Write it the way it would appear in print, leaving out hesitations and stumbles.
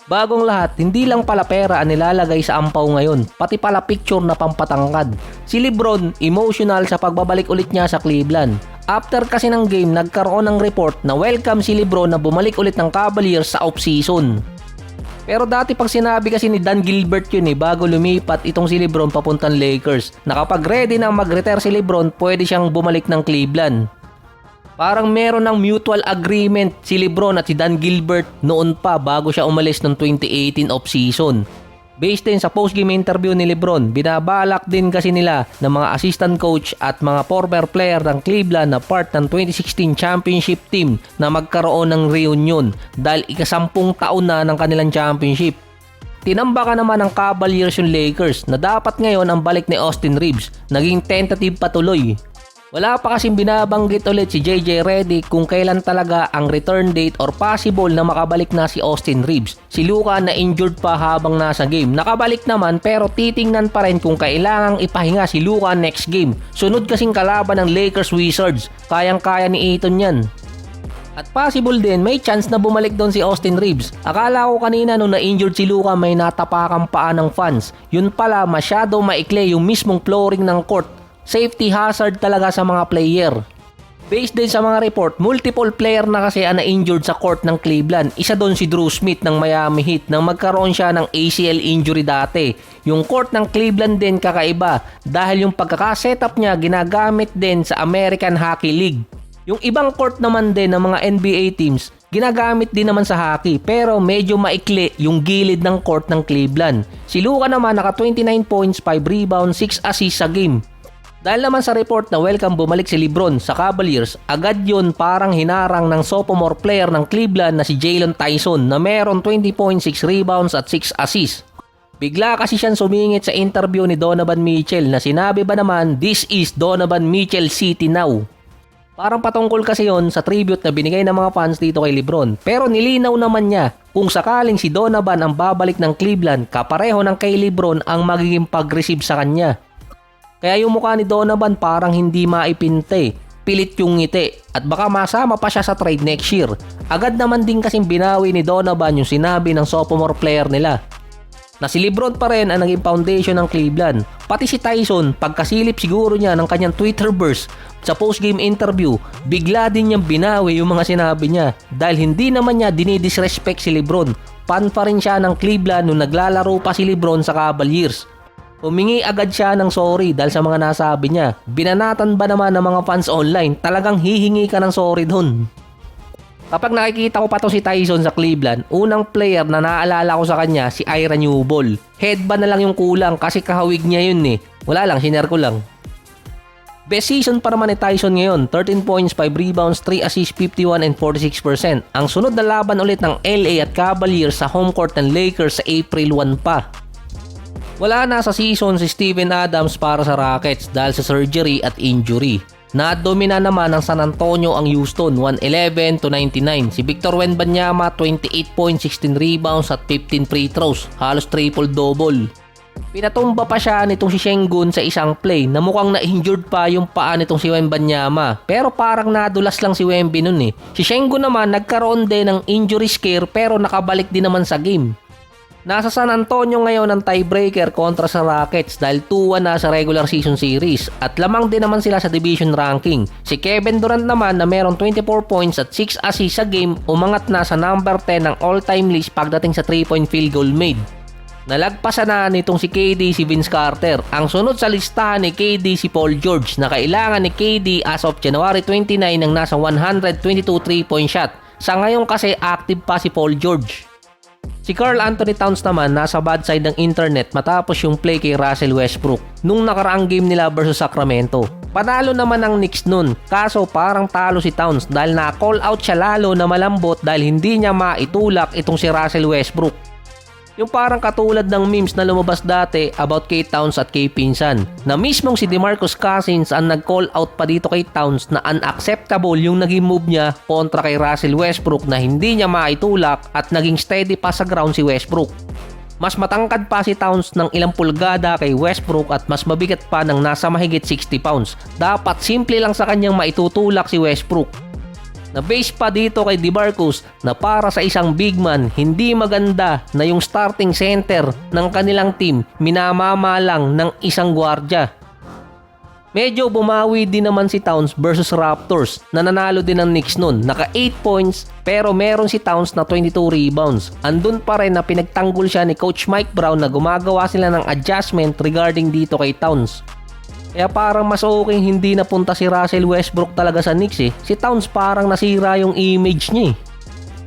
Bagong lahat, hindi lang pala pera ang nilalagay sa ampaw ngayon, pati pala picture na pampatangkad. Si Lebron, emotional sa pagbabalik ulit niya sa Cleveland. After kasi ng game, nagkaroon ng report na welcome si Lebron na bumalik ulit ng Cavaliers sa off-season. Pero dati pag sinabi kasi ni Dan Gilbert yun bago lumipat itong si Lebron papuntang Lakers, na kapag ready na mag-retire si Lebron, pwede siyang bumalik ng Cleveland. Parang meron ng mutual agreement si Lebron at si Dan Gilbert noon pa bago siya umalis ng 2018 off-season. Based din sa post-game interview ni Lebron, binabalak din kasi nila ng mga assistant coach at mga former player ng Cleveland na part ng 2016 championship team na magkaroon ng reunion dahil ika-10 taon na ng kanilang championship. Tinambakan naman ng Cavaliers yung Lakers na dapat ngayon ang balik ni Austin Reeves, naging tentative patuloy. Wala pa kasing binabanggit ulit si JJ Redick kung kailan talaga ang return date or possible na makabalik na si Austin Reeves. Si Luka na injured pa habang nasa game. Nakabalik naman pero titingnan pa rin kung kailangang ipahinga si Luka next game. Sunod kasing kalaban ng Lakers Wizards. Kayang-kaya ni Ayton yan. At possible din may chance na bumalik doon si Austin Reeves. Akala ko kanina nung na-injured si Luka may natapakang paa ng fans. Yun pala masyado maikli yung mismong flooring ng court. Safety hazard talaga sa mga player. Based din sa mga report, multiple player na kasi ang na-injured sa court ng Cleveland. Isa doon si Drew Smith ng Miami Heat nang magkaroon siya ng ACL injury dati. Yung court ng Cleveland din kakaiba dahil yung pagkakasetup niya ginagamit din sa American Hockey League. Yung ibang court naman din ng mga NBA teams, ginagamit din naman sa hockey pero medyo maikli yung gilid ng court ng Cleveland. Si Luka naman naka 29 points, 5 rebounds, 6 assists sa game. Dahil naman sa report na welcome bumalik si Lebron sa Cavaliers, agad yun parang hinarang ng sophomore player ng Cleveland na si Jalen Tyson na meron 20.6 rebounds at 6 assists. Bigla kasi siyang sumingit sa interview ni Donovan Mitchell na sinabi ba naman, "This is Donovan Mitchell City now." Parang patungkol kasi yon sa tribute na binigay ng mga fans dito kay Lebron. Pero nilinaw naman niya kung sakaling si Donovan ang babalik ng Cleveland, kapareho ng kay Lebron ang magiging pag-receive sa kanya. Kaya yung mukha ni Donovan parang hindi maipinte, pilit yung ngiti at baka masama pa siya sa trade next year. Agad naman din kasing binawi ni Donovan yung sinabi ng sophomore player nila na si Lebron pa rin ang naging foundation ng Cleveland. Pati si Tyson, pagkasilip siguro niya ng kanyang Twitter burst sa post-game interview, bigla din niyang binawi yung mga sinabi niya dahil hindi naman niya dinidisrespect si Lebron. Fan pa rin siya ng Cleveland nung naglalaro pa si Lebron sa Cavaliers. Humingi agad siya ng sorry dahil sa mga nasabi niya. Binanatan ba naman ng mga fans online, talagang hihingi ka ng sorry dun. Kapag nakikita ko pa to si Tyson sa Cleveland, unang player na naaalala ko sa kanya si Ira Newball. Headband na lang yung kulang kasi kahawig niya yun Wala lang, sinare ko lang. Best season pa naman ni Tyson ngayon, 13 points, 5 rebounds, 3 assists, 51 and 46%. Ang sunod na laban ulit ng LA at Cavaliers sa home court ng Lakers sa April 1 pa. Wala na sa season si Steven Adams para sa Rockets dahil sa surgery at injury. Nadomina naman ng San Antonio ang Houston 111-99. Si Victor Wembanyama 28 points, 16 rebounds at 15 free throws. Halos triple-double. Pinatumba pa siya nitong si Şengün sa isang play na mukhang na-injured pa yung paa nitong si Wembanyama. Pero parang nadulas lang si Wemby nun Si Şengün naman nagkaroon din ng injury scare pero nakabalik din naman sa game. Nasa San Antonio ngayon ang tiebreaker kontra sa Rockets dahil 2-1 na sa regular season series at lamang din naman sila sa division ranking. Si Kevin Durant naman na meron 24 points at 6 assists sa game umangat na sa number 10 ng all-time list pagdating sa 3-point field goal made. Nalagpasan na nitong si KD si Vince Carter. Ang sunod sa listahan ni KD si Paul George na kailangan ni KD as of January 29 ng nasa 122 3-point shot. Sa ngayon kasi active pa si Paul George. Si Karl Anthony Towns naman nasa bad side ng internet matapos yung play kay Russell Westbrook nung nakaraang game nila versus Sacramento. Panalo naman ang Knicks nun, kaso parang talo si Towns dahil na-call out siya lalo na malambot dahil hindi niya maitulak itong si Russell Westbrook. Yung parang katulad ng memes na lumabas dati about kay Towns at kay Pinsan na mismong si DeMarcus Cousins ang nag-call out pa dito kay Towns na unacceptable yung naging move niya kontra kay Russell Westbrook na hindi niya maitulak at naging steady pa sa ground si Westbrook. Mas matangkad pa si Towns ng ilang pulgada kay Westbrook at mas mabigat pa ng nasa mahigit 60 pounds. Dapat simple lang sa kanyang maitutulak si Westbrook. Na base pa dito kay DeMarcus na para sa isang big man, hindi maganda na yung starting center ng kanilang team minamama lang ng isang gwardya. Medyo bumawi din naman si Towns versus Raptors na nanalo din ng Knicks nun. Naka 8 points pero meron si Towns na 22 rebounds. Andun pa rin na pinagtanggol siya ni Coach Mike Brown na gumagawa sila ng adjustment regarding dito kay Towns. Kaya parang mas okay hindi napunta si Russell Westbrook talaga sa Knicks eh. Si Towns parang nasira yung image niya eh.